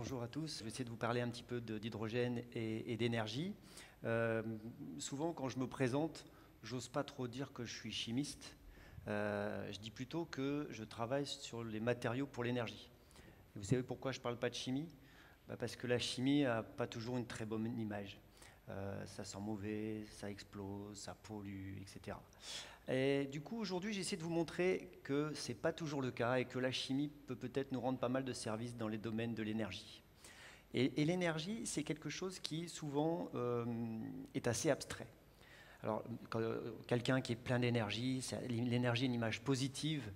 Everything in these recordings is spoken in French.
Bonjour à tous, je vais essayer de vous parler un petit peu d'hydrogène et d'énergie. Souvent quand je me présente, j'ose pas trop dire que je suis chimiste. Je dis plutôt que je travaille sur les matériaux pour l'énergie. Et vous savez pourquoi je ne parle pas de chimie? Parce que la chimie n'a pas toujours une très bonne image. Ça sent mauvais, ça explose, ça pollue, etc. Et du coup, aujourd'hui, j'essaie de vous montrer que ce n'est pas toujours le cas et que la chimie peut peut-être nous rendre pas mal de services dans les domaines de l'énergie. Et l'énergie, c'est quelque chose qui souvent est assez abstrait. Alors, quelqu'un qui est plein d'énergie, l'énergie est une image positive,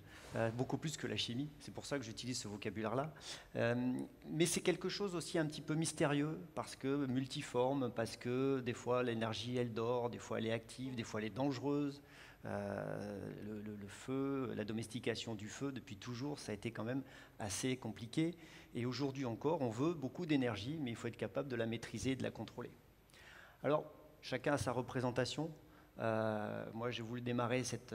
beaucoup plus que la chimie. C'est pour ça que j'utilise ce vocabulaire-là. Mais c'est quelque chose aussi un petit peu mystérieux, parce que multiforme, parce que des fois l'énergie, elle dort, des fois elle est active, des fois elle est dangereuse. Le feu, la domestication du feu, depuis toujours, ça a été quand même assez compliqué. Et aujourd'hui encore, on veut beaucoup d'énergie, mais il faut être capable de la maîtriser et de la contrôler. Alors, chacun a sa représentation. Moi, j'ai voulu démarrer cette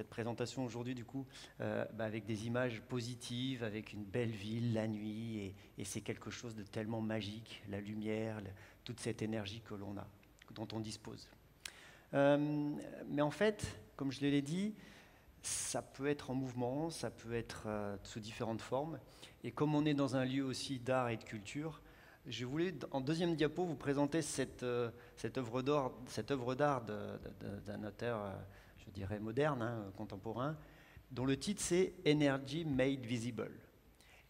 présentation aujourd'hui, du coup, avec des images positives, avec une belle ville, la nuit, et c'est quelque chose de tellement magique, la lumière, toute cette énergie que l'on a, dont on dispose. Mais en fait, comme je l'ai dit, ça peut être en mouvement, ça peut être sous différentes formes. Et comme on est dans un lieu aussi d'art et de culture, je voulais, en deuxième diapo, vous présenter cette œuvre d'art d'un auteur, je dirais, moderne, contemporain, dont le titre c'est Energy Made Visible.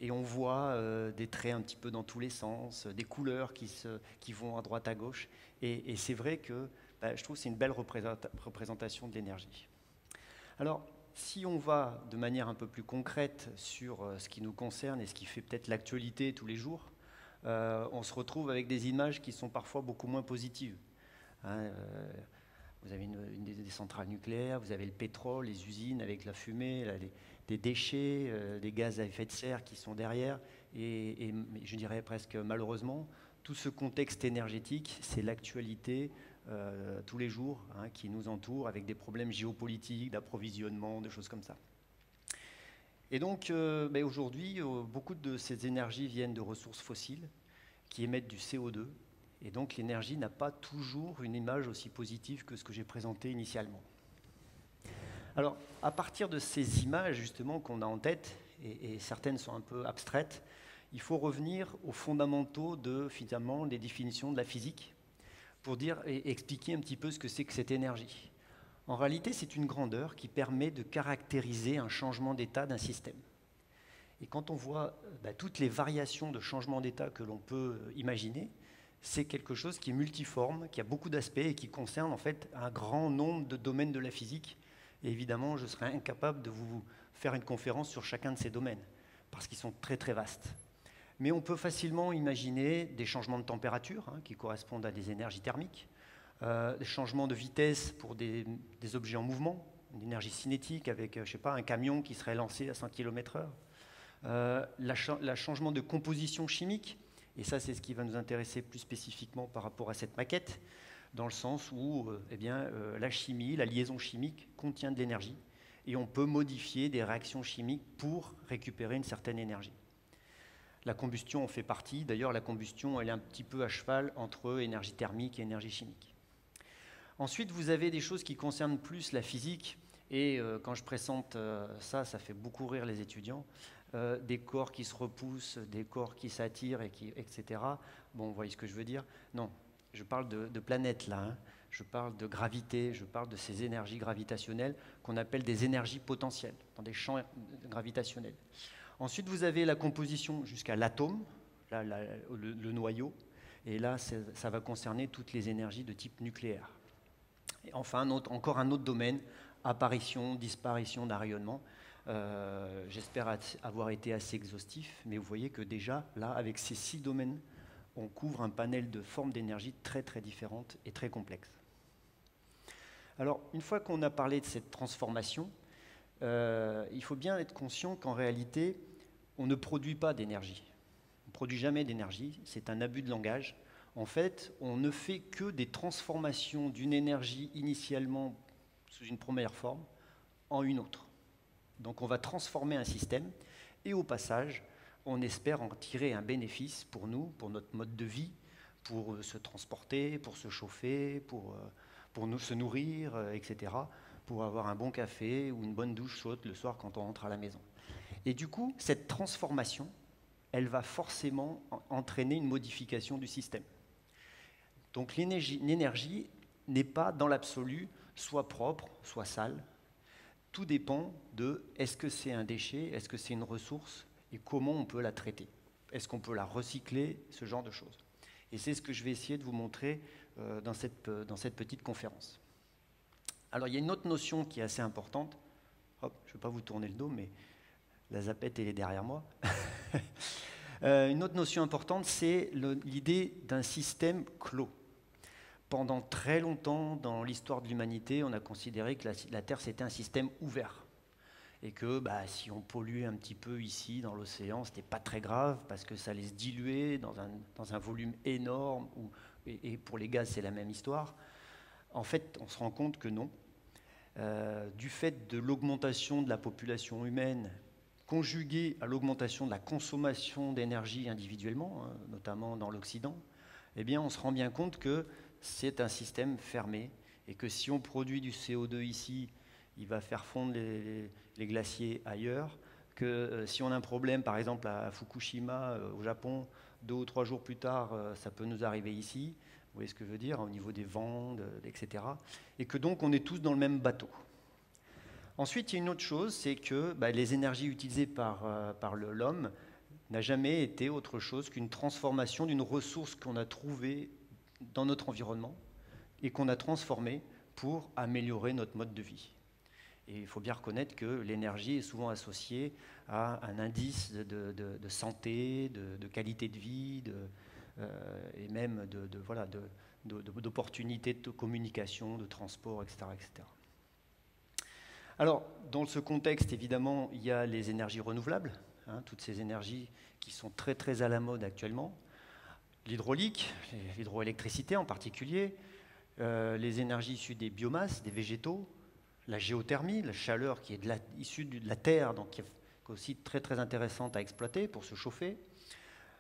Et on voit des traits un petit peu dans tous les sens, des couleurs qui vont à droite à gauche. Et c'est vrai que je trouve que c'est une belle représentation de l'énergie. Alors, si on va de manière un peu plus concrète sur ce qui nous concerne et ce qui fait peut-être l'actualité tous les jours, on se retrouve avec des images qui sont parfois beaucoup moins positives. Vous avez des centrales nucléaires, vous avez le pétrole, les usines avec la fumée, des déchets, des gaz à effet de serre qui sont derrière, et je dirais presque malheureusement, tout ce contexte énergétique, c'est l'actualité tous les jours qui nous entoure, avec des problèmes géopolitiques, d'approvisionnement, des choses comme ça. Et donc aujourd'hui, beaucoup de ces énergies viennent de ressources fossiles qui émettent du CO2, et donc l'énergie n'a pas toujours une image aussi positive que ce que j'ai présenté initialement. Alors, à partir de ces images justement qu'on a en tête, et certaines sont un peu abstraites, il faut revenir aux fondamentaux de finalement les définitions de la physique pour dire et expliquer un petit peu ce que c'est que cette énergie. En réalité, c'est une grandeur qui permet de caractériser un changement d'état d'un système. Et quand on voit toutes les variations de changement d'état que l'on peut imaginer, c'est quelque chose qui est multiforme, qui a beaucoup d'aspects et qui concerne en fait un grand nombre de domaines de la physique. Et évidemment, je serais incapable de vous faire une conférence sur chacun de ces domaines, parce qu'ils sont très très vastes. Mais on peut facilement imaginer des changements de température qui correspondent à des énergies thermiques, des changements de vitesse pour des objets en mouvement, une énergie cinétique avec, je sais pas, un camion qui serait lancé à 100 km/h. Le changement de composition chimique, et ça c'est ce qui va nous intéresser plus spécifiquement par rapport à cette maquette, dans le sens où la chimie, la liaison chimique contient de l'énergie, et on peut modifier des réactions chimiques pour récupérer une certaine énergie. La combustion en fait partie, d'ailleurs la combustion elle est un petit peu à cheval entre énergie thermique et énergie chimique. Ensuite vous avez des choses qui concernent plus la physique, et quand je présente ça fait beaucoup rire les étudiants. Des corps qui se repoussent, des corps qui s'attirent, etc. Bon, vous voyez ce que je veux dire? Non, je parle de planètes là, je parle de gravité, je parle de ces énergies gravitationnelles qu'on appelle des énergies potentielles, dans des champs gravitationnels. Ensuite, vous avez la composition jusqu'à l'atome, le noyau, et là, ça va concerner toutes les énergies de type nucléaire. Et enfin, encore un autre domaine, apparition, disparition d'un rayonnement. J'espère avoir été assez exhaustif, mais vous voyez que déjà, là, avec ces 6 domaines, on couvre un panel de formes d'énergie très très différentes et très complexes. Alors, une fois qu'on a parlé de cette transformation, il faut bien être conscient qu'en réalité, on ne produit pas d'énergie. On ne produit jamais d'énergie, c'est un abus de langage. En fait, on ne fait que des transformations d'une énergie initialement sous une première forme en une autre. Donc on va transformer un système et au passage, on espère en tirer un bénéfice pour nous, pour notre mode de vie, pour se transporter, pour se chauffer, pour se nourrir, etc., pour avoir un bon café ou une bonne douche chaude le soir quand on rentre à la maison. Et du coup, cette transformation, elle va forcément entraîner une modification du système. Donc l'énergie n'est pas dans l'absolu soit propre, soit sale. Tout dépend de est-ce que c'est un déchet, est-ce que c'est une ressource et comment on peut la traiter. Est-ce qu'on peut la recycler, ce genre de choses. Et c'est ce que je vais essayer de vous montrer dans cette petite conférence. Alors il y a une autre notion qui est assez importante. Hop, je ne vais pas vous tourner le dos, mais la zapette elle est derrière moi. Une autre notion importante, c'est l'idée d'un système clos. Pendant très longtemps, dans l'histoire de l'humanité, on a considéré que la Terre, c'était un système ouvert. Et que si on polluait un petit peu ici, dans l'océan, ce n'était pas très grave, parce que ça allait se diluer dans un volume énorme, et pour les gaz, c'est la même histoire. En fait, on se rend compte que non. Du fait de l'augmentation de la population humaine, conjuguée à l'augmentation de la consommation d'énergie individuellement, notamment dans l'Occident, eh bien, on se rend bien compte que c'est un système fermé et que si on produit du CO2 ici, il va faire fondre les glaciers ailleurs, que si on a un problème, par exemple à Fukushima, au Japon, 2 ou 3 jours plus tard, ça peut nous arriver ici, vous voyez ce que je veux dire, au niveau des vents, etc. Et que donc on est tous dans le même bateau. Ensuite, il y a une autre chose, c'est que les énergies utilisées par l'homme n'a jamais été autre chose qu'une transformation d'une ressource qu'on a trouvée dans notre environnement et qu'on a transformée pour améliorer notre mode de vie. Et il faut bien reconnaître que l'énergie est souvent associée à un indice de santé, de qualité de vie, et même d'opportunités de communication, de transport, etc., etc. Alors, dans ce contexte, évidemment, il y a les énergies renouvelables, toutes ces énergies qui sont très très à la mode actuellement. L'hydraulique, l'hydroélectricité en particulier, les énergies issues des biomasses, des végétaux, la géothermie, la chaleur qui est issue de la terre, donc qui est aussi très très intéressante à exploiter pour se chauffer,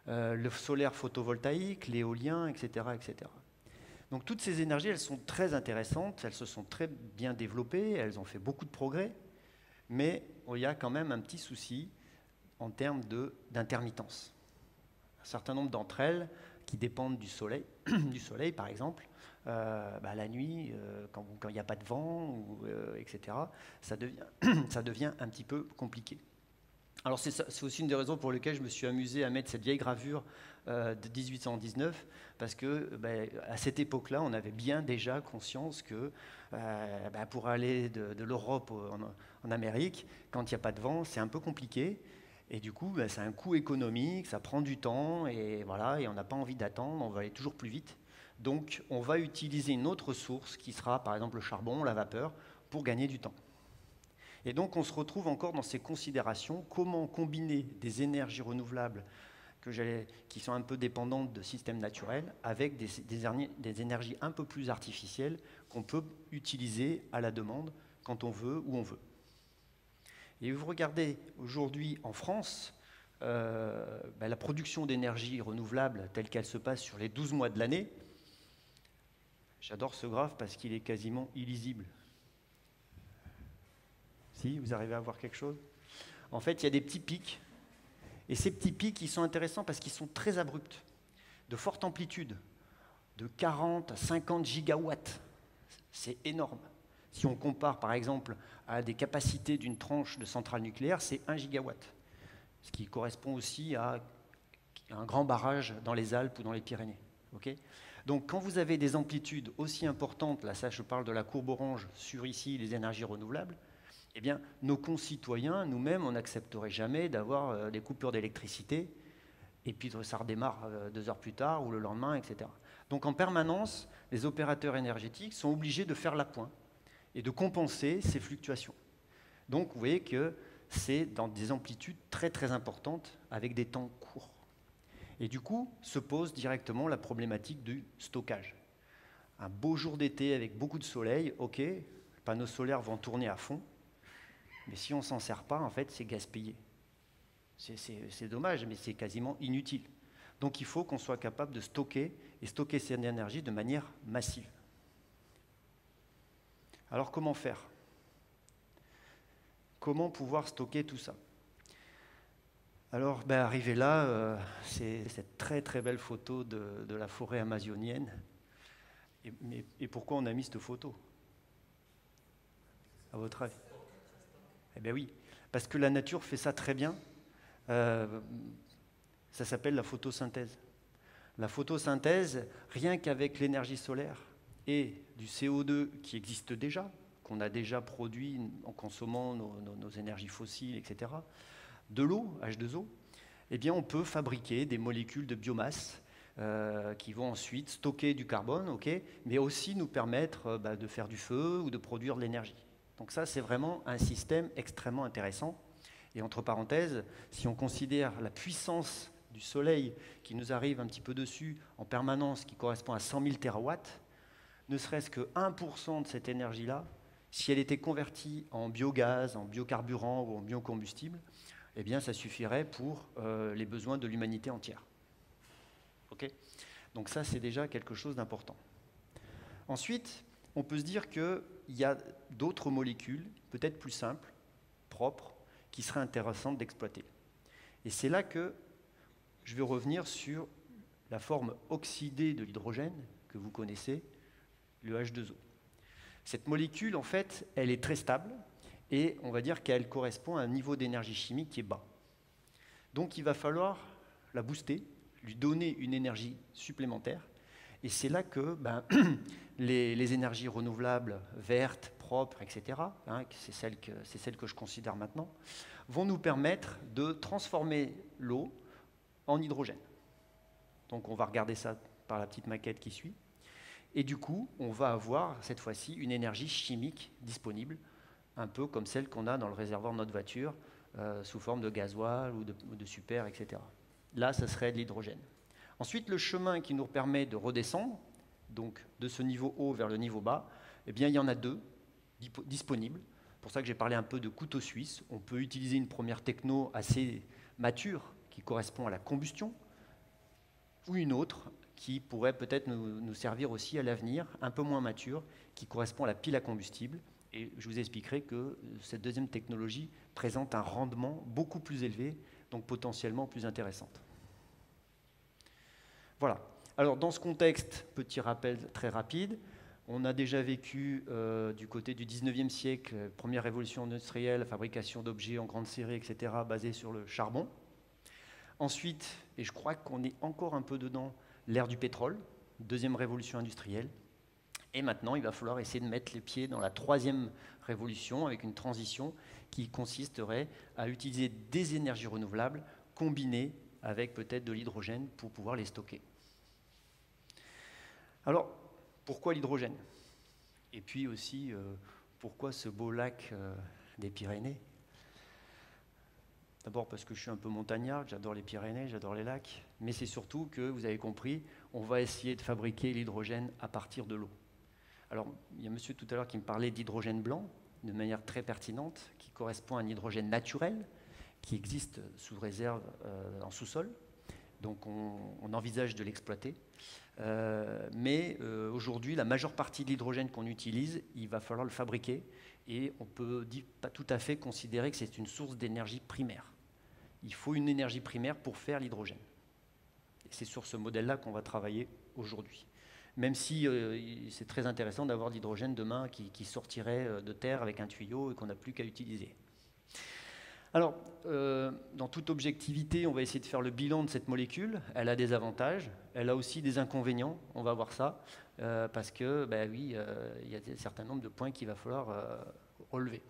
le solaire photovoltaïque, l'éolien, etc., etc. Donc toutes ces énergies, elles sont très intéressantes, elles se sont très bien développées, elles ont fait beaucoup de progrès, mais il y a quand même un petit souci en termes d'intermittence. Un certain nombre d'entre elles qui dépendent du soleil, du soleil par exemple, la nuit, quand il n'y a pas de vent, etc., ça devient un petit peu compliqué. Alors c'est aussi une des raisons pour lesquelles je me suis amusé à mettre cette vieille gravure de 1819, parce que à cette époque-là, on avait bien déjà conscience que pour aller de l'Europe en Amérique, quand il n'y a pas de vent, c'est un peu compliqué. Et du coup, c'est un coût économique, ça prend du temps, et voilà, et on n'a pas envie d'attendre, on va aller toujours plus vite. Donc, on va utiliser une autre source qui sera, par exemple, le charbon, la vapeur, pour gagner du temps. Et donc, on se retrouve encore dans ces considérations, comment combiner des énergies renouvelables qui sont un peu dépendantes de systèmes naturels avec des énergies un peu plus artificielles qu'on peut utiliser à la demande quand on veut, où on veut. Et vous regardez aujourd'hui en France, la production d'énergie renouvelable telle qu'elle se passe sur les 12 mois de l'année. J'adore ce graphe parce qu'il est quasiment illisible. Si, vous arrivez à voir quelque chose? En fait, il y a des petits pics. Et ces petits pics, ils sont intéressants parce qu'ils sont très abrupts, de forte amplitude, de 40 à 50 gigawatts. C'est énorme. Si on compare par exemple à des capacités d'une tranche de centrale nucléaire, c'est 1 gigawatt, ce qui correspond aussi à un grand barrage dans les Alpes ou dans les Pyrénées. Okay. Donc quand vous avez des amplitudes aussi importantes, là ça je parle de la courbe orange sur ici les énergies renouvelables, eh bien nos concitoyens, nous-mêmes, on n'accepterait jamais d'avoir des coupures d'électricité et puis ça redémarre 2 heures plus tard ou le lendemain, etc. Donc en permanence, les opérateurs énergétiques sont obligés de faire l'appoint et de compenser ces fluctuations. Donc vous voyez que c'est dans des amplitudes très très importantes avec des temps courts. Et du coup, se pose directement la problématique du stockage. Un beau jour d'été avec beaucoup de soleil, ok, les panneaux solaires vont tourner à fond, mais si on ne s'en sert pas, en fait, c'est gaspillé. C'est dommage, mais c'est quasiment inutile. Donc il faut qu'on soit capable de stocker cette énergie de manière massive. Alors comment faire? Comment pouvoir stocker tout ça? Alors, arrivé là, c'est cette très très belle photo de la forêt amazonienne. Et pourquoi on a mis cette photo? À votre avis? Eh bien oui, parce que la nature fait ça très bien. Ça s'appelle la photosynthèse. La photosynthèse, rien qu'avec l'énergie solaire et du CO2 qui existe déjà, qu'on a déjà produit en consommant nos énergies fossiles, etc., de l'eau, H2O, eh bien on peut fabriquer des molécules de biomasse qui vont ensuite stocker du carbone, mais aussi nous permettre de faire du feu ou de produire de l'énergie. Donc ça, c'est vraiment un système extrêmement intéressant. Et entre parenthèses, si on considère la puissance du soleil qui nous arrive un petit peu dessus en permanence, qui correspond à 100 000 terawatts, ne serait-ce que 1% de cette énergie-là, si elle était convertie en biogaz, en biocarburant ou en biocombustible, eh bien, ça suffirait pour les besoins de l'humanité entière. Okay. Donc ça, c'est déjà quelque chose d'important. Ensuite, on peut se dire qu'il y a d'autres molécules, peut-être plus simples, propres, qui seraient intéressantes d'exploiter. Et c'est là que je vais revenir sur la forme oxydée de l'hydrogène, que vous connaissez, le H2O. Cette molécule, en fait, elle est très stable, et on va dire qu'elle correspond à un niveau d'énergie chimique qui est bas. Donc il va falloir la booster, lui donner une énergie supplémentaire, et c'est là que les énergies renouvelables, vertes, propres, etc., c'est celle que je considère maintenant, vont nous permettre de transformer l'eau en hydrogène. Donc on va regarder ça par la petite maquette qui suit, et du coup, on va avoir cette fois-ci une énergie chimique disponible, un peu comme celle qu'on a dans le réservoir de notre voiture, sous forme de gasoil ou de super, etc. Là, ça serait de l'hydrogène. Ensuite, le chemin qui nous permet de redescendre, donc de ce niveau haut vers le niveau bas, eh bien, il y en a deux disponibles. C'est pour ça que j'ai parlé un peu de couteau suisse. On peut utiliser une première techno assez mature qui correspond à la combustion, ou une autre qui pourrait peut-être nous servir aussi à l'avenir, un peu moins mature, qui correspond à la pile à combustible. Et je vous expliquerai que cette deuxième technologie présente un rendement beaucoup plus élevé, donc potentiellement plus intéressante. Voilà. Alors dans ce contexte, petit rappel très rapide, on a déjà vécu du côté du 19e siècle, première révolution industrielle, fabrication d'objets en grande série, etc., basée sur le charbon. Ensuite, et je crois qu'on est encore un peu dedans, l'ère du pétrole, deuxième révolution industrielle. Et maintenant, il va falloir essayer de mettre les pieds dans la troisième révolution avec une transition qui consisterait à utiliser des énergies renouvelables combinées avec peut-être de l'hydrogène pour pouvoir les stocker. Alors, pourquoi l'hydrogène? Et puis aussi, pourquoi ce beau lac des Pyrénées? D'abord parce que je suis un peu montagnard, j'adore les Pyrénées, j'adore les lacs, mais c'est surtout que, vous avez compris, on va essayer de fabriquer l'hydrogène à partir de l'eau. Alors, il y a monsieur tout à l'heure qui me parlait d'hydrogène blanc, de manière très pertinente, qui correspond à un hydrogène naturel, qui existe sous réserve en sous-sol. Donc on envisage de l'exploiter. Mais aujourd'hui, la majeure partie de l'hydrogène qu'on utilise, il va falloir le fabriquer, et on peut pas tout à fait considérer que c'est une source d'énergie primaire. Il faut une énergie primaire pour faire l'hydrogène. Et c'est sur ce modèle-là qu'on va travailler aujourd'hui. Même si c'est très intéressant d'avoir de l'hydrogène demain qui sortirait de terre avec un tuyau et qu'on n'a plus qu'à utiliser. Alors, dans toute objectivité, on va essayer de faire le bilan de cette molécule. Elle a des avantages, elle a aussi des inconvénients, on va voir ça, parce que, oui, il y a un certain nombre de points qu'il va falloir relever.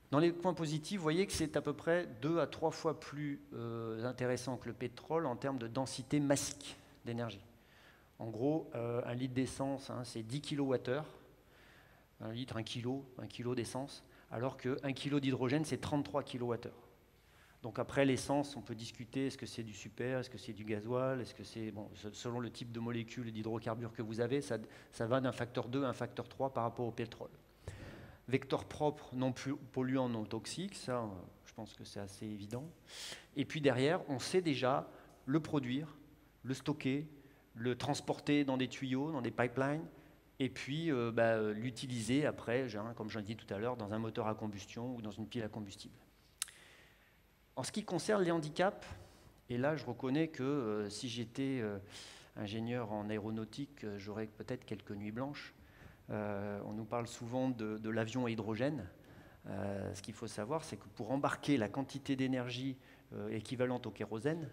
Dans les points positifs, vous voyez que c'est à peu près 2 à 3 fois plus intéressant que le pétrole en termes de densité massique d'énergie. En gros, un litre d'essence, c'est 10 kWh, un litre, 1 kg d'essence, alors qu'un kilo d'hydrogène, c'est 33 kWh. Donc après, l'essence, on peut discuter, est-ce que c'est du super, est-ce que c'est du gasoil, est-ce que c'est, selon le type de molécule d'hydrocarbures que vous avez, ça va d'un facteur 2 à un facteur 3 par rapport au pétrole. Vecteur propre, non polluant, non toxique, ça, je pense que c'est assez évident. Et puis derrière, on sait déjà le produire, le stocker, le transporter dans des tuyaux, dans des pipelines, et puis l'utiliser après, comme je l'ai dit tout à l'heure, dans un moteur à combustion ou dans une pile à combustible. En ce qui concerne les handicaps, et là je reconnais que si j'étais ingénieur en aéronautique, j'aurais peut-être quelques nuits blanches. On nous parle souvent de l'avion à hydrogène. Ce qu'il faut savoir, c'est que pour embarquer la quantité d'énergie équivalente au kérosène,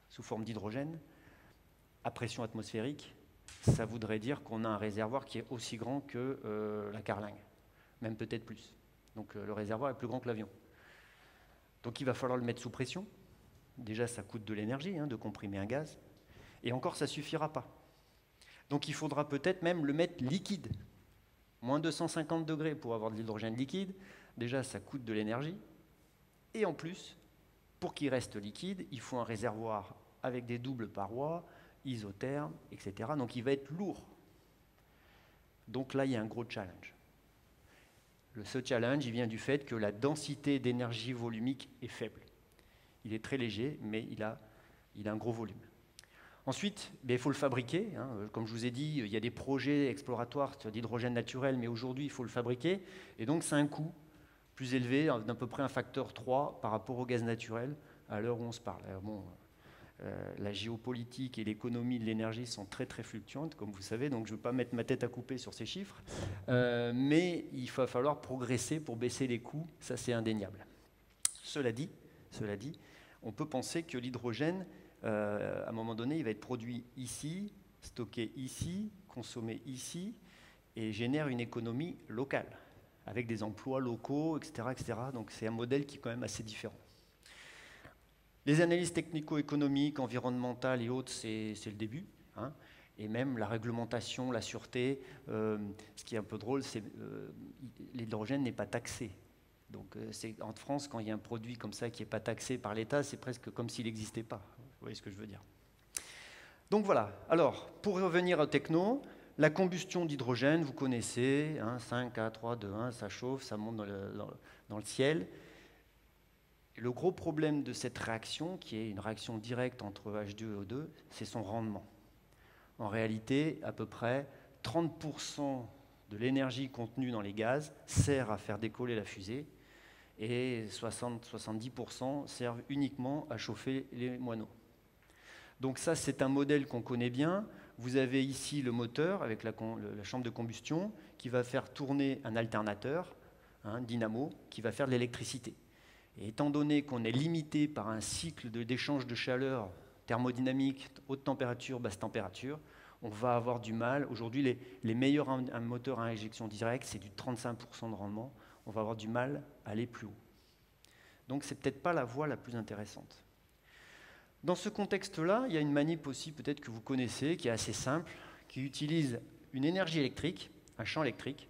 sous forme d'hydrogène, à pression atmosphérique, ça voudrait dire qu'on a un réservoir qui est aussi grand que la carlingue, même peut-être plus. Donc le réservoir est plus grand que l'avion. Donc il va falloir le mettre sous pression. Déjà, ça coûte de l'énergie de comprimer un gaz. Et encore, ça ne suffira pas. Donc il faudra peut-être même le mettre liquide. Moins 250 degrés pour avoir de l'hydrogène liquide. Déjà, ça coûte de l'énergie. Et en plus, pour qu'il reste liquide, il faut un réservoir avec des doubles parois, isotherme, etc. Donc il va être lourd. Donc là, il y a un gros challenge. Ce challenge, il vient du fait que la densité d'énergie volumique est faible. Il est très léger, mais il a un gros volume. Ensuite, il faut le fabriquer. Comme je vous ai dit, il y a des projets exploratoires sur d'hydrogène naturel, mais aujourd'hui, il faut le fabriquer. Et donc, c'est un coût plus élevé, d'à peu près un facteur 3 par rapport au gaz naturel, à l'heure où on se parle. Alors bon, la géopolitique et l'économie de l'énergie sont très très fluctuantes, comme vous savez, donc je ne veux pas mettre ma tête à couper sur ces chiffres, mais il va falloir progresser pour baisser les coûts, ça c'est indéniable. Cela dit, on peut penser que l'hydrogène, à un moment donné, il va être produit ici, stocké ici, consommé ici, et génère une économie locale, avec des emplois locaux, etc., etc. Donc c'est un modèle qui est quand même assez différent. Les analyses technico-économiques, environnementales et autres, c'est le début. Et même la réglementation, la sûreté, ce qui est un peu drôle, c'est l'hydrogène n'est pas taxé. Donc en France, quand il y a un produit comme ça qui n'est pas taxé par l'État, c'est presque comme s'il n'existait pas. Vous voyez ce que je veux dire? Donc voilà. Alors, pour revenir au techno, la combustion d'hydrogène, vous connaissez, 5, 4, 3, 2, 1, ça chauffe, ça monte dans le ciel. Le gros problème de cette réaction, qui est une réaction directe entre H2 et O2, c'est son rendement. En réalité, à peu près 30% de l'énergie contenue dans les gaz sert à faire décoller la fusée et 60-70% servent uniquement à chauffer les moineaux. Donc ça, c'est un modèle qu'on connaît bien. Vous avez ici le moteur avec la chambre de combustion qui va faire tourner un alternateur, un dynamo, qui va faire de l'électricité. Et étant donné qu'on est limité par un cycle d'échange de chaleur thermodynamique, haute température, basse température, on va avoir du mal. Aujourd'hui, les meilleurs moteurs à injection directe, c'est du 35% de rendement. On va avoir du mal à aller plus haut. Donc, ce n'est peut-être pas la voie la plus intéressante. Dans ce contexte-là, il y a une manip aussi, peut-être que vous connaissez, qui est assez simple, qui utilise une énergie électrique, un champ électrique,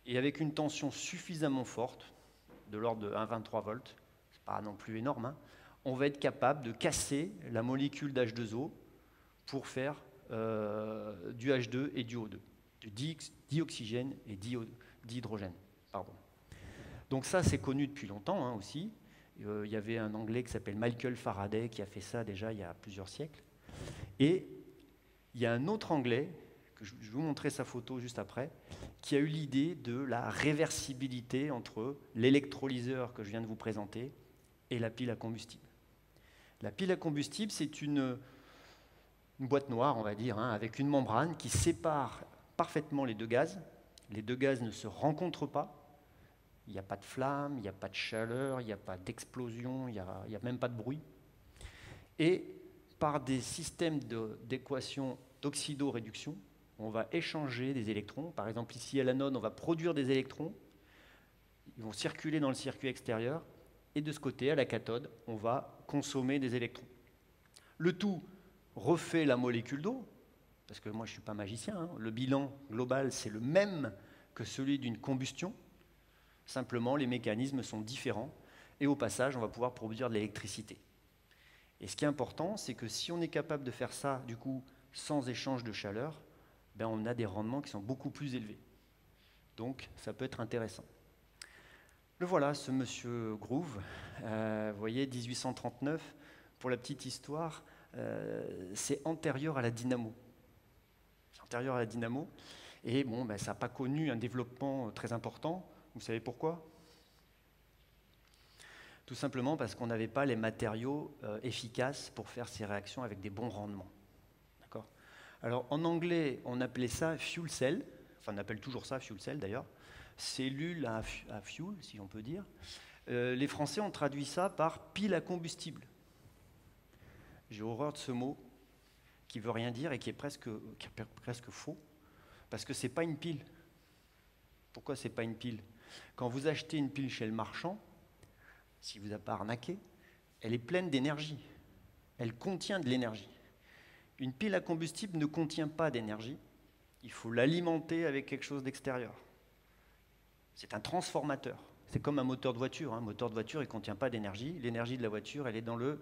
et avec une tension suffisamment forte, de l'ordre de 1,23 volts, c'est pas non plus énorme, on va être capable de casser la molécule d'H2O pour faire du H2 et du O2, du dioxygène et d'hydrogène. Donc ça, c'est connu depuis longtemps aussi. Il y avait un Anglais qui s'appelle Michael Faraday qui a fait ça déjà il y a plusieurs siècles. Et il y a un autre Anglais, que je vais vous montrer sa photo juste après, qui a eu l'idée de la réversibilité entre l'électrolyseur que je viens de vous présenter et la pile à combustible. La pile à combustible, c'est une boîte noire, on va dire, avec une membrane qui sépare parfaitement les deux gaz. Les deux gaz ne se rencontrent pas. Il n'y a pas de flamme, il n'y a pas de chaleur, il n'y a pas d'explosion, il n'y a même pas de bruit. Et par des systèmes d'équation d'oxydoréduction, on va échanger des électrons. Par exemple, ici à l'anode, on va produire des électrons. Ils vont circuler dans le circuit extérieur. Et de ce côté, à la cathode, on va consommer des électrons. Le tout refait la molécule d'eau, parce que moi je ne suis pas magicien, le bilan global c'est le même que celui d'une combustion, simplement les mécanismes sont différents, et au passage on va pouvoir produire de l'électricité. Et ce qui est important, c'est que si on est capable de faire ça, du coup, sans échange de chaleur, on a des rendements qui sont beaucoup plus élevés. Donc ça peut être intéressant. Le voilà, ce monsieur Groove, Vous voyez, 1839, pour la petite histoire, c'est antérieur à la dynamo. C'est antérieur à la dynamo. Et bon, ben, ça n'a pas connu un développement très important. Vous savez pourquoi? Tout simplement parce qu'on n'avait pas les matériaux efficaces pour faire ces réactions avec des bons rendements. D'accord? Alors en anglais, on appelait ça fuel cell, enfin on appelle toujours ça fuel cell d'ailleurs, cellule à fuel, si on peut dire. Les Français ont traduit ça par pile à combustible. J'ai horreur de ce mot qui veut rien dire et qui est presque faux, parce que ce n'est pas une pile. Pourquoi ce n'est pas une pile? Quand vous achetez une pile chez le marchand, si vous n'avez pas arnaqué, elle est pleine d'énergie. Elle contient de l'énergie. Une pile à combustible ne contient pas d'énergie. Il faut l'alimenter avec quelque chose d'extérieur. C'est un transformateur. C'est comme un moteur de voiture. Un moteur de voiture, il ne contient pas d'énergie. L'énergie de la voiture, elle est dans le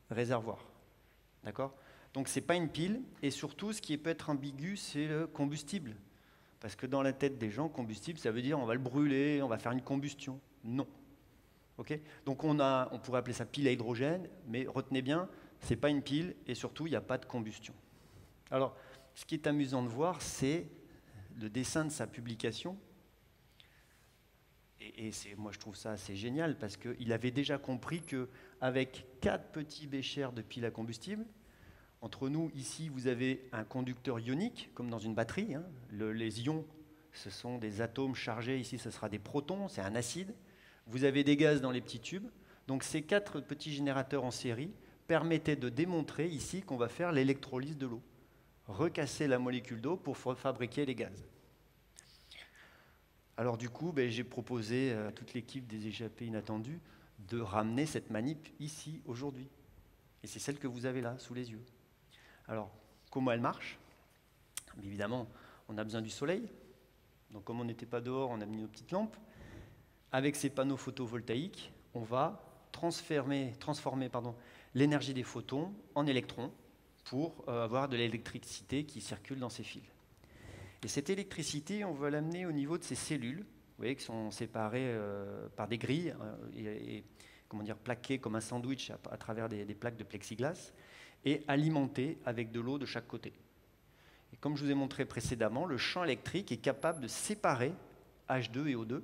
réservoir. D'accord? Donc ce n'est pas une pile. Et surtout, ce qui peut être ambigu, c'est le combustible. Parce que dans la tête des gens, combustible, ça veut dire on va le brûler, on va faire une combustion. Non. Okay, donc on pourrait appeler ça pile à hydrogène, mais retenez bien, ce n'est pas une pile et surtout il n'y a pas de combustion. Alors, ce qui est amusant de voir, c'est le dessin de sa publication. Et moi je trouve ça assez génial parce qu'il avait déjà compris qu'avec 4 petits béchers de pile à combustible, entre nous ici vous avez un conducteur ionique comme dans une batterie. Hein. Les ions, ce sont des atomes chargés, ici ce sera des protons, c'est un acide. Vous avez des gaz dans les petits tubes. Donc ces 4 petits générateurs en série permettaient de démontrer ici qu'on va faire l'électrolyse de l'eau. Recasser la molécule d'eau pour fabriquer les gaz. Alors du coup, j'ai proposé à toute l'équipe des échappées inattendues de ramener cette manip ici, aujourd'hui. Et c'est celle que vous avez là, sous les yeux. Alors, comment elle marche? Évidemment, on a besoin du soleil. Donc comme on n'était pas dehors, on a mis nos petites lampes. Avec ces panneaux photovoltaïques, on va transformer l'énergie des photons en électrons pour avoir de l'électricité qui circule dans ces fils. Et cette électricité, on va l'amener au niveau de ces cellules, vous voyez, qui sont séparées par des grilles et plaquées comme un sandwich à travers des plaques de plexiglas et alimentées avec de l'eau de chaque côté. Et comme je vous ai montré précédemment, le champ électrique est capable de séparer H2 et O2.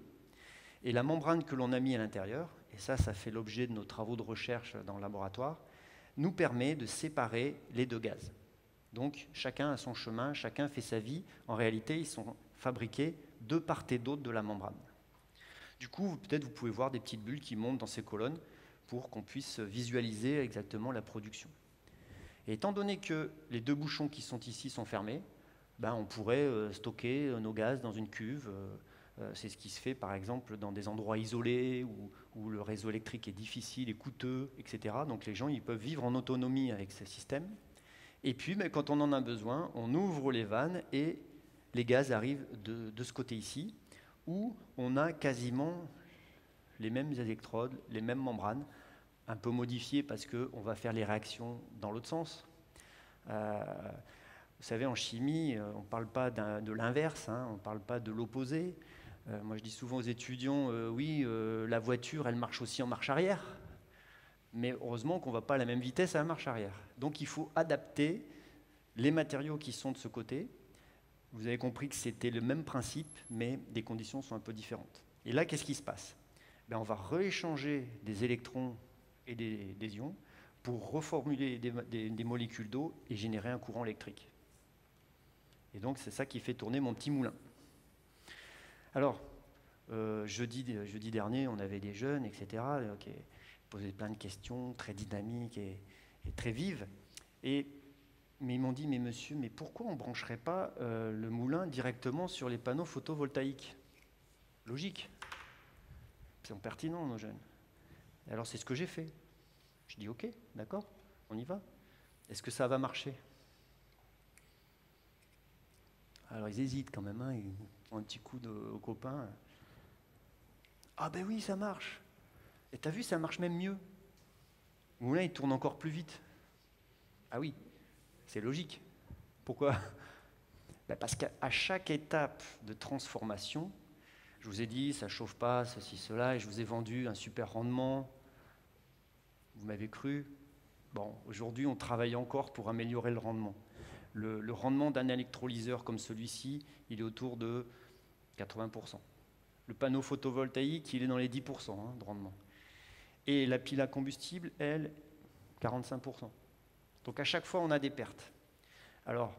Et la membrane que l'on a mis à l'intérieur, et ça fait l'objet de nos travaux de recherche dans le laboratoire, nous permet de séparer les 2 gaz. Donc chacun a son chemin, chacun fait sa vie. En réalité, ils sont fabriqués de part et d'autre de la membrane. Du coup, peut-être vous pouvez voir des petites bulles qui montent dans ces colonnes pour qu'on puisse visualiser exactement la production. Et étant donné que les 2 bouchons qui sont ici sont fermés, on pourrait stocker nos gaz dans une cuve. C'est ce qui se fait par exemple dans des endroits isolés où le réseau électrique est difficile et coûteux, etc. Donc les gens ils peuvent vivre en autonomie avec ce système. Et puis quand on en a besoin, on ouvre les vannes et les gaz arrivent de ce côté ici, où on a quasiment les mêmes électrodes, les mêmes membranes, un peu modifiées parce qu'on va faire les réactions dans l'autre sens. Vous savez, en chimie, on ne parle pas de l'inverse, hein, on ne parle pas de l'opposé. Moi, je dis souvent aux étudiants, la voiture, elle marche aussi en marche arrière. Mais heureusement qu'on ne va pas à la même vitesse à la marche arrière. Donc, il faut adapter les matériaux qui sont de ce côté. Vous avez compris que c'était le même principe, mais des conditions sont un peu différentes. Et là, qu'est-ce qui se passe? On va rééchanger des électrons et des ions pour reformuler des molécules d'eau et générer un courant électrique. Et donc, c'est ça qui fait tourner mon petit moulin. Alors, jeudi dernier, on avait des jeunes, etc., qui posaient plein de questions très dynamiques et très vives. Mais ils m'ont dit, mais monsieur, mais pourquoi on ne brancherait pas le moulin directement sur les panneaux photovoltaïques? Logique. C'est pertinent, nos jeunes. Et alors, c'est ce que j'ai fait. Je dis, ok, d'accord, on y va. Est-ce que ça va marcher? Alors, ils hésitent quand même, hein, ils font un petit coup aux copains. Ah ben oui, ça marche. Et t'as vu, ça marche même mieux. Le moulin, il tourne encore plus vite. Ah oui, c'est logique. Pourquoi? Parce qu'à chaque étape de transformation, je vous ai dit, ça ne chauffe pas, ceci, cela, et je vous ai vendu un super rendement. vous m'avez cru. Bon, aujourd'hui, on travaille encore pour améliorer le rendement. Le rendement d'un électrolyseur comme celui-ci, il est autour de 80%. Le panneau photovoltaïque, il est dans les 10% de rendement. Et la pile à combustible, elle, 45%. Donc à chaque fois, on a des pertes. Alors,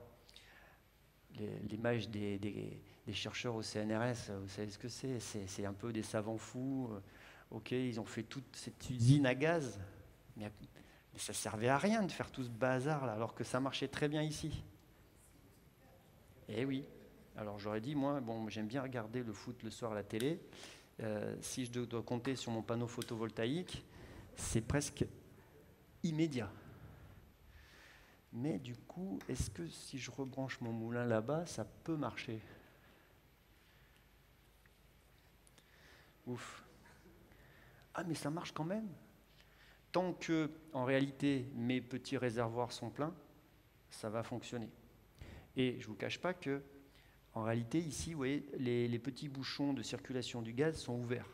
l'image des chercheurs au CNRS, vous savez ce que c'est? C'est un peu des savants fous. Ok, ils ont fait toute cette usine à gaz, mais ça ne servait à rien de faire tout ce bazar là, alors que ça marchait très bien ici. Eh oui. Alors j'aurais dit, moi, bon, j'aime bien regarder le foot le soir à la télé. Si je dois compter sur mon panneau photovoltaïque, c'est presque immédiat. Mais du coup, est-ce que si je rebranche mon moulin là-bas, ça peut marcher? Ouf. Ah, mais ça marche quand même. Tant que, en réalité, mes petits réservoirs sont pleins, ça va fonctionner. Et je ne vous cache pas que, en réalité, ici, vous voyez, les petits bouchons de circulation du gaz sont ouverts.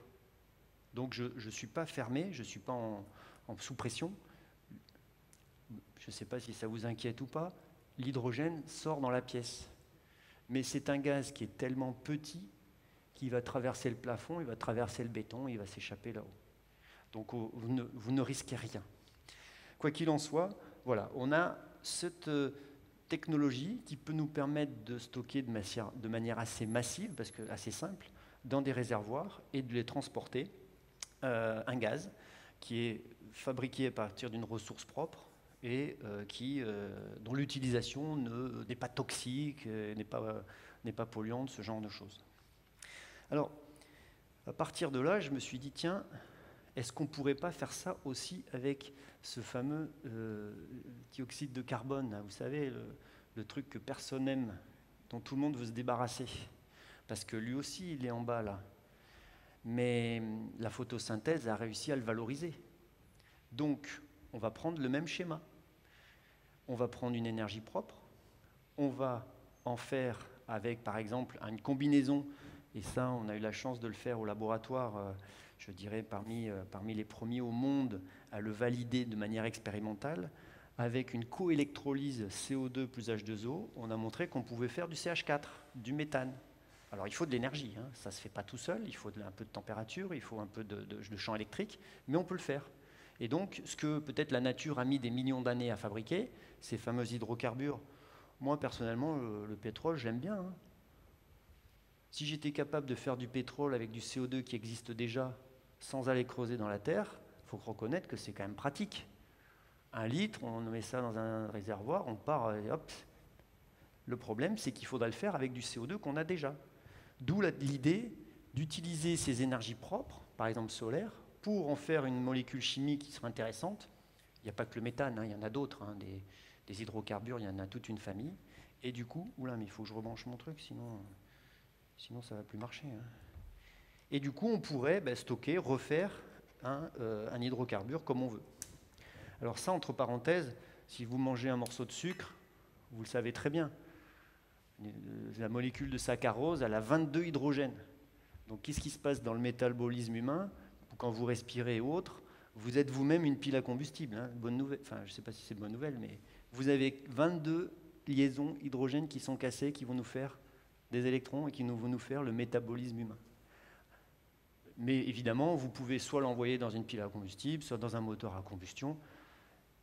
Donc je ne suis pas fermé, je ne suis pas en sous pression. Je ne sais pas si ça vous inquiète ou pas, l'hydrogène sort dans la pièce. Mais c'est un gaz qui est tellement petit qu'il va traverser le plafond, il va traverser le béton, il va s'échapper là-haut. Donc vous ne risquez rien. Quoi qu'il en soit, voilà, on a cette technologie qui peut nous permettre de stocker de manière assez massive, parce que assez simple, dans des réservoirs et de les transporter. Un gaz qui est fabriqué à partir d'une ressource propre et dont l'utilisation n'est pas toxique, n'est pas polluante, ce genre de choses. Alors, à partir de là, je me suis dit, tiens, est-ce qu'on ne pourrait pas faire ça aussi avec ce fameux dioxyde de carbone, hein, vous savez, le truc que personne n'aime, dont tout le monde veut se débarrasser, parce que lui aussi, il est en bas, là. Mais la photosynthèse a réussi à le valoriser. Donc, on va prendre le même schéma. On va prendre une énergie propre, on va en faire avec, par exemple, une combinaison, et ça, on a eu la chance de le faire au laboratoire, je dirais parmi les premiers au monde à le valider de manière expérimentale, avec une coélectrolyse CO2 plus H2O, on a montré qu'on pouvait faire du CH4, du méthane. Alors il faut de l'énergie, hein. Ça ne se fait pas tout seul, il faut un peu de température, il faut un peu de champ électrique, mais on peut le faire. Et donc ce que peut-être la nature a mis des millions d'années à fabriquer, ces fameux hydrocarbures, moi personnellement le pétrole j'aime bien. Hein. Si j'étais capable de faire du pétrole avec du CO2 qui existe déjà, sans aller creuser dans la terre, il faut reconnaître que c'est quand même pratique. 1 litre, on met ça dans un réservoir, on part et hop. Le problème c'est qu'il faudra le faire avec du CO2 qu'on a déjà. D'où l'idée d'utiliser ces énergies propres, par exemple solaires, pour en faire une molécule chimique qui sera intéressante. Il n'y a pas que le méthane, hein, il y en a d'autres, hein, des hydrocarbures, il y en a toute une famille. Et du coup, oula, mais il faut que je rebranche mon truc, sinon ça ne va plus marcher. Hein. Et du coup, on pourrait stocker, refaire un hydrocarbure comme on veut. Alors ça, entre parenthèses, si vous mangez un morceau de sucre, vous le savez très bien, la molécule de saccharose, elle a 22 hydrogènes. Donc qu'est-ce qui se passe dans le métabolisme humain? Quand vous respirez et autres, vous êtes vous-même une pile à combustible. Hein, bonne nouvelle. Enfin, je ne sais pas si c'est une bonne nouvelle, mais vous avez 22 liaisons hydrogènes qui sont cassées, qui vont nous faire des électrons et qui vont nous faire le métabolisme humain. Mais évidemment, vous pouvez soit l'envoyer dans une pile à combustible, soit dans un moteur à combustion.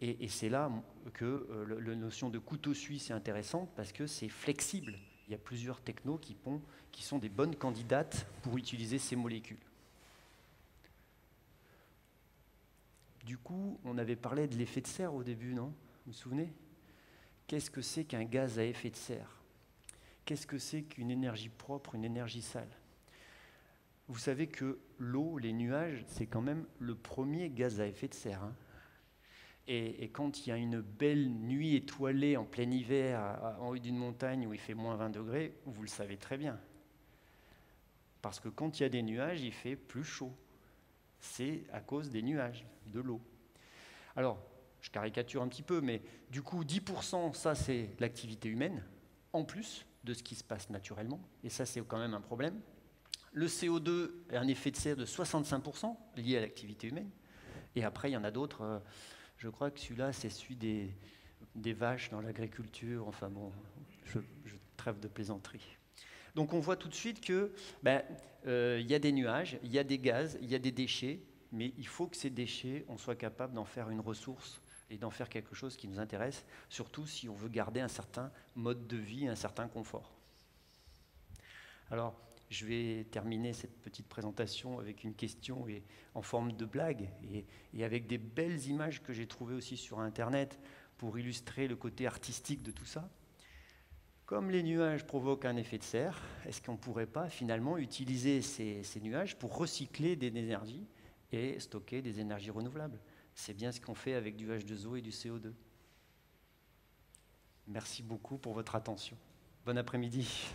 Et c'est là que la notion de couteau suisse est intéressante parce que c'est flexible. Il y a plusieurs technos qui sont des bonnes candidates pour utiliser ces molécules. Du coup, on avait parlé de l'effet de serre au début, non? Vous vous souvenez? Qu'est-ce que c'est qu'un gaz à effet de serre? Qu'est-ce que c'est qu'une énergie propre, une énergie sale? Vous savez que l'eau, les nuages, c'est quand même le premier gaz à effet de serre. Hein. Et quand il y a une belle nuit étoilée en plein hiver en haut d'une montagne où il fait moins 20 degrés, vous le savez très bien. Parce que quand il y a des nuages, il fait plus chaud. C'est à cause des nuages, de l'eau. Alors, je caricature un petit peu, mais du coup, 10%, ça c'est l'activité humaine, en plus de ce qui se passe naturellement, et ça c'est quand même un problème. Le CO2 a un effet de serre de 65% lié à l'activité humaine, Et après, il y en a d'autres. Je crois que celui-là, c'est celui des vaches dans l'agriculture. Enfin bon, je trêve de plaisanterie. Donc on voit tout de suite que y a des nuages, il y a des gaz, il y a des déchets, mais il faut que ces déchets, on soit capable d'en faire une ressource et d'en faire quelque chose qui nous intéresse, surtout si on veut garder un certain mode de vie, un certain confort. Alors, je vais terminer cette petite présentation avec une question en forme de blague et avec des belles images que j'ai trouvées aussi sur Internet pour illustrer le côté artistique de tout ça. Comme les nuages provoquent un effet de serre, est-ce qu'on ne pourrait pas finalement utiliser ces nuages pour recycler des énergies et stocker des énergies renouvelables? C'est bien ce qu'on fait avec du H2O et du CO2. Merci beaucoup pour votre attention. Bon après-midi.